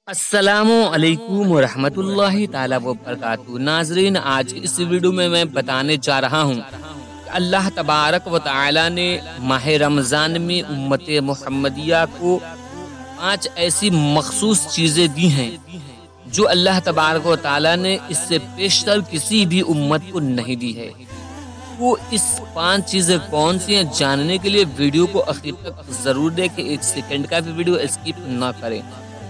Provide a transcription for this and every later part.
السلام علیکم ورحمۃ اللہ تعالی وبرکاتہ۔ ناظرین، آج اس ویڈیو میں بتانے جا رہا ہوں کہ اللہ تبارک و تعالی نے ماہ رمضان میں امت محمدیہ کو 5 ایسی مخصوص چیزیں دی ہیں جو اللہ تبارک و تعالی نے اس سے پیشتر کسی بھی امت کو نہیں دی ہے۔ وہ اس 5 چیزیں کون سی ہیں جاننے کے لیے ویڈیو کو آخر تک ضرور دیکھیں، 1 سیکنڈ کا بھی ویڈیو اسکپ نہ کریں۔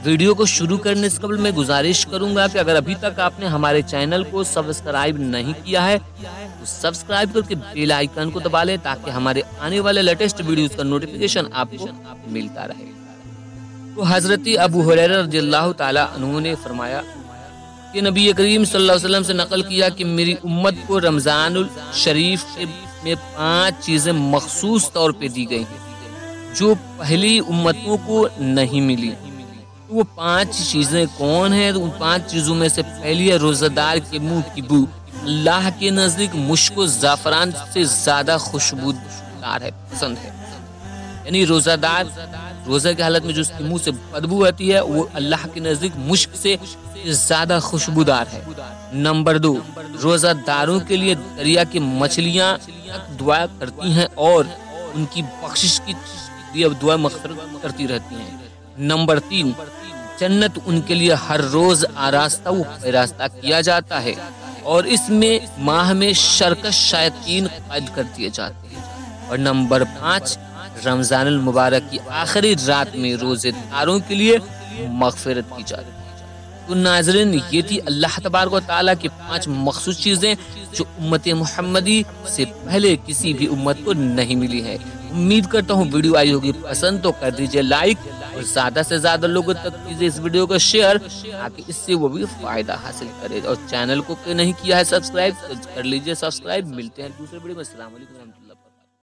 ویڈیو کو شروع کرنے سے قبل میں گزارش کروں گا کہ اگر ابھی تک آپ نے ہمارے چینل کو سبسکرائب نہیں کیا ہے تو سبسکرائب کر کے بیل آئیکن کو دبا لیں تاکہ ہمارے آنے والے لیٹسٹ ویڈیوز کا نوٹیفیکیشن آپ کو ملتا رہے۔ تو حضرت ابو ہریرہ رضی اللہ تعالی عنہ نے فرمایا کہ نبی کریم صلی اللہ علیہ وسلم سے نقل کیا کہ میری امت کو رمضان الشریف میں 5 چیزیں مخصوص طور پہ دی گئی ہیں جو پہلی امتوں کو نہیں ملی۔ وہ 5 چیزیں کون ہیں؟ ان 5 چیزوں میں سے پہلی ہے روزہ دار کے منہ کی بو اللہ کے نزدیک مشک و زعفران سے زیادہ خوشبودار ہے، پسند ہے۔ یعنی روزہ دار روزہ کی حالت میں جو اس کے منہ سے بدبو آتی ہے وہ اللہ کے نزدیک مشک سے زیادہ خوشبودار ہے۔ نمبر 2، روزہ داروں کے لیے دریا کی مچھلیاں دعا کرتی ہیں اور ان کی بخشش کی دعا مغفرت کرتی رہتی ہیں۔ نمبر 3، جنت ان کے لیے ہر روز آراستہ و پیراستہ کیا جاتا ہے اور اس میں ماہ میں شرکش شیاطین قید کر دیے جاتے ہیں۔ اور نمبر 5، رمضان المبارک کی آخری رات میں روزے داروں کے لیے مغفرت کی جاتی ہے۔ تو ناظرین، یہ تھی اللہ تبارک و تعالیٰ کی 5 مخصوص چیزیں جو امت محمدی سے پہلے کسی بھی امت کو نہیں ملی ہے۔ امید کرتا ہوں ویڈیو آئی ہوگی پسند، تو کر دیجئے لائک اور زیادہ سے زیادہ لوگوں تک کیجئے اس ویڈیو کو شیئر تاکہ اس سے وہ بھی فائدہ حاصل کرے، اور چینل کو نہیں کیا ہے سبسکرائب کر لیجئے سبسکرائب۔ ملتے ہیں دوسرے ویڈیو میں۔ السلام علیکم ورحمۃ اللہ۔